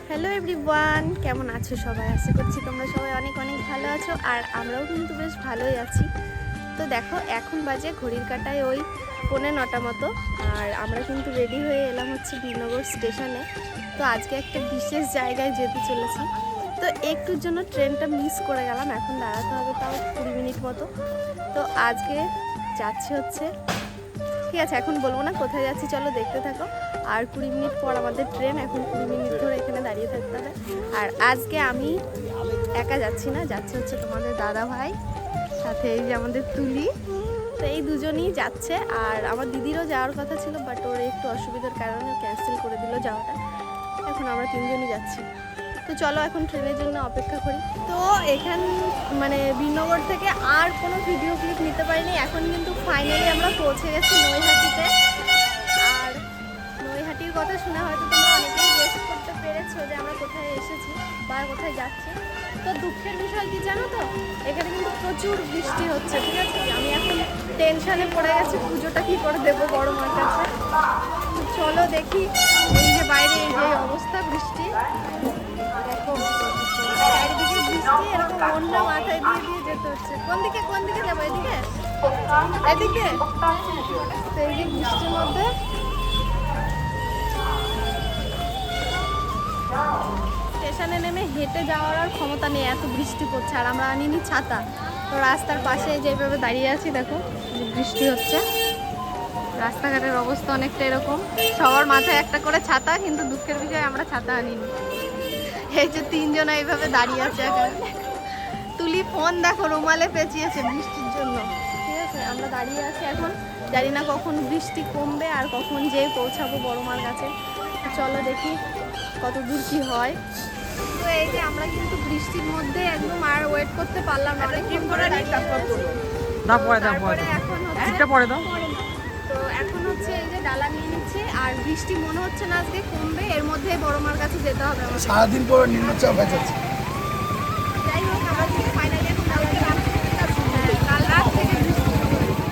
Hello everyone, কেমন আছো সবাই? আশা করছি তোমরা সবাই অনেক অনেক ভালো আছো, আর আমরাও কিন্তু বেশ ভালোই আছি। তো দেখো, এখন বাজে ঘড়ির কাঁটায় ওই 9:45 মতো, আর আমরা কিন্তু রেডি হয়ে এলাম হচ্ছে বিনগর স্টেশনে। তো আজকে একটা বিশেষ জায়গায় যেতে চলেছি। তো একটুর জন্য ট্রেনটা মিস করে গেলাম, এখন দাঁড়াতে হবে তাও 20 মিনিট মতো। তো আজকে যাচ্ছি হচ্ছে, ঠিক আছে এখন বলবো না কোথায় যাচ্ছি, চলো দেখতে থাকো। আর 20 মিনিট পর আমাদের ট্রেন, এখন 20 মিনিট ধরে এখানে দাঁড়িয়ে থাকতে হবে। আর আজকে আমি একা যাচ্ছি না, যাচ্ছে হচ্ছে তোমাদের দাদা ভাই, সাথে এই যে আমাদের তুলি। তো এই দুজনই যাচ্ছে, আর আমার দিদিরও যাওয়ার কথা ছিল, বাট ওর একটু অসুবিধার কারণে ক্যান্সেল করে দিল যাওয়াটা। এখন আমরা তিনজনই যাচ্ছি। তো চলো এখন ট্রেনের জন্য অপেক্ষা করি। তো এখান মানে বিনগর থেকে আর কোনো ভিডিও ক্লিপ নিতে পারিনি। এখন কিন্তু ফাইনালি আমরা পৌঁছে গেছি নৈহাটিতে। আর নৈহাটির কথা শুনে হয়তো তোমরা অনেকেই গেস করতে পেরেছো যে আমরা কোথায় এসেছি বা কোথায় যাচ্ছি। তো দুঃখের বিষয় কি জানো তো, এখানে কিন্তু প্রচুর বৃষ্টি হচ্ছে, ঠিক আছে? আমি এখন টেনশানে পড়ে গেছি পুজোটা কী করে দেবো বড় মার কাছে। চলো দেখি, এই যে বাইরে এই যে অবস্থা, বৃষ্টি দেখো, চারিদিকে বৃষ্টি, এরকম অন্য মাথায় দিয়ে দিয়ে যেতে হচ্ছে। কোন দিকে যাবো? এদিকে তো এই যে বৃষ্টির মধ্যে স্টেশনে নেমে হেঁটে যাওয়ার আর ক্ষমতা নেই, এত বৃষ্টি পড়ছে। আর আমরা আনিনি ছাতা, তো রাস্তার পাশে যেভাবে দাঁড়িয়ে আছি দেখো, বৃষ্টি হচ্ছে। রাস্তাঘাটের অবস্থা অনেকটা এরকম, সবার মাথায় একটা করে ছাতা, কিন্তু দুঃখের বিষয় আমরা ছাতা আনিনি। এই যে তিনজন এইভাবে দাঁড়িয়ে আছে। তুলি ফোন দেখো রুমালে পেঁচিয়েছে বৃষ্টির জন্য, ঠিক আছে? আমরা দাঁড়িয়ে আছি এখন, জানি না কখন বৃষ্টি কমবে আর কখন যেয়ে পৌঁছাবো বড় মার কাছে। চলো দেখি কত দূর কি হয়। তো এই যে আমরা কিন্তু বৃষ্টির মধ্যে একদম আর ওয়েট করতে পারলাম না, অনেকক্ষণ ধরে দাঁড়িয়ে আছি। তারপরে এখন তো এখন হচ্ছে এই যে ডালা নিয়ে নিচ্ছে, আর বৃষ্টি মনে হচ্ছে না আজকে কমবে, এর মধ্যে বড় মার কাছে যেতে হবে আমাদের। সারাদিন পর নিম্নচাপ হয়ে যাচ্ছে। যাই হোক, আমরা কিন্তু ফাইনালি এখন কাল রাত থেকে বৃষ্টি শুরু হয়েছে।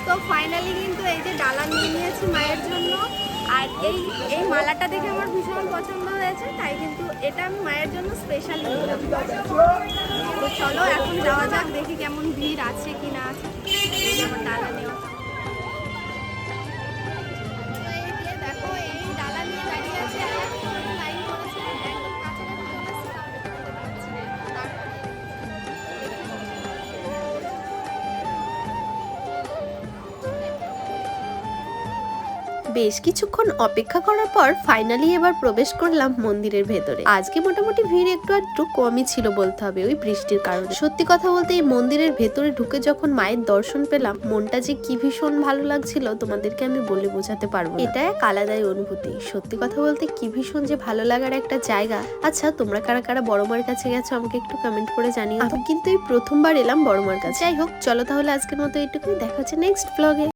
তো ফাইনালি কিন্তু এই যে ডালা নিয়ে নিয়েছি মায়ের জন্য। আর এই মালাটা দেখে আমার ভীষণ পছন্দ হয়েছে, তাই কিন্তু এটা আমি মায়ের জন্য স্পেশাল নিলাম। তো চলো এখন যাওয়া যাক, দেখি কেমন ভিড় আছে কি না আছে। এই যে আমার ডালা নেওয়া, দেখো এই ডালা নিয়ে দাঁড়িয়ে আছে, একদম লাইন করেছে, একদম কাছাকাছি চলে এসেছে, বেশ কিছুক্ষণ অপেক্ষা করার পর ফাইনালি এবার প্রবেশ করলাম মন্দিরের ভেতরে। আজকে মোটামুটি ভিড় একটু কমই ছিল বলতে হবে, ওই বৃষ্টির কারণে। সত্যি কথা বলতে এই মন্দিরের ভেতরে ঢুকে যখন মায়ের দর্শন পেলাম, মনটা যে কি ভীষণ ভালো লাগছিল তোমাদেরকে আমি বলে বোঝাতে পারবো না। এটা এক আলাদাই অনুভূতি। সত্যি কথা বলতে কি ভীষণ যে ভালো লাগার একটা জায়গা। আচ্ছা, তোমরা কারা কারা বড় মার কাছে গেছো আমাকে একটু কমেন্ট করে জানিও। আমি কিন্তু এই প্রথমবার এলাম বড় মার কাছে। যাই হোক, চলো তাহলে আজকের মতো এইটুকুই, দেখা হচ্ছে নেক্সট ব্লগে।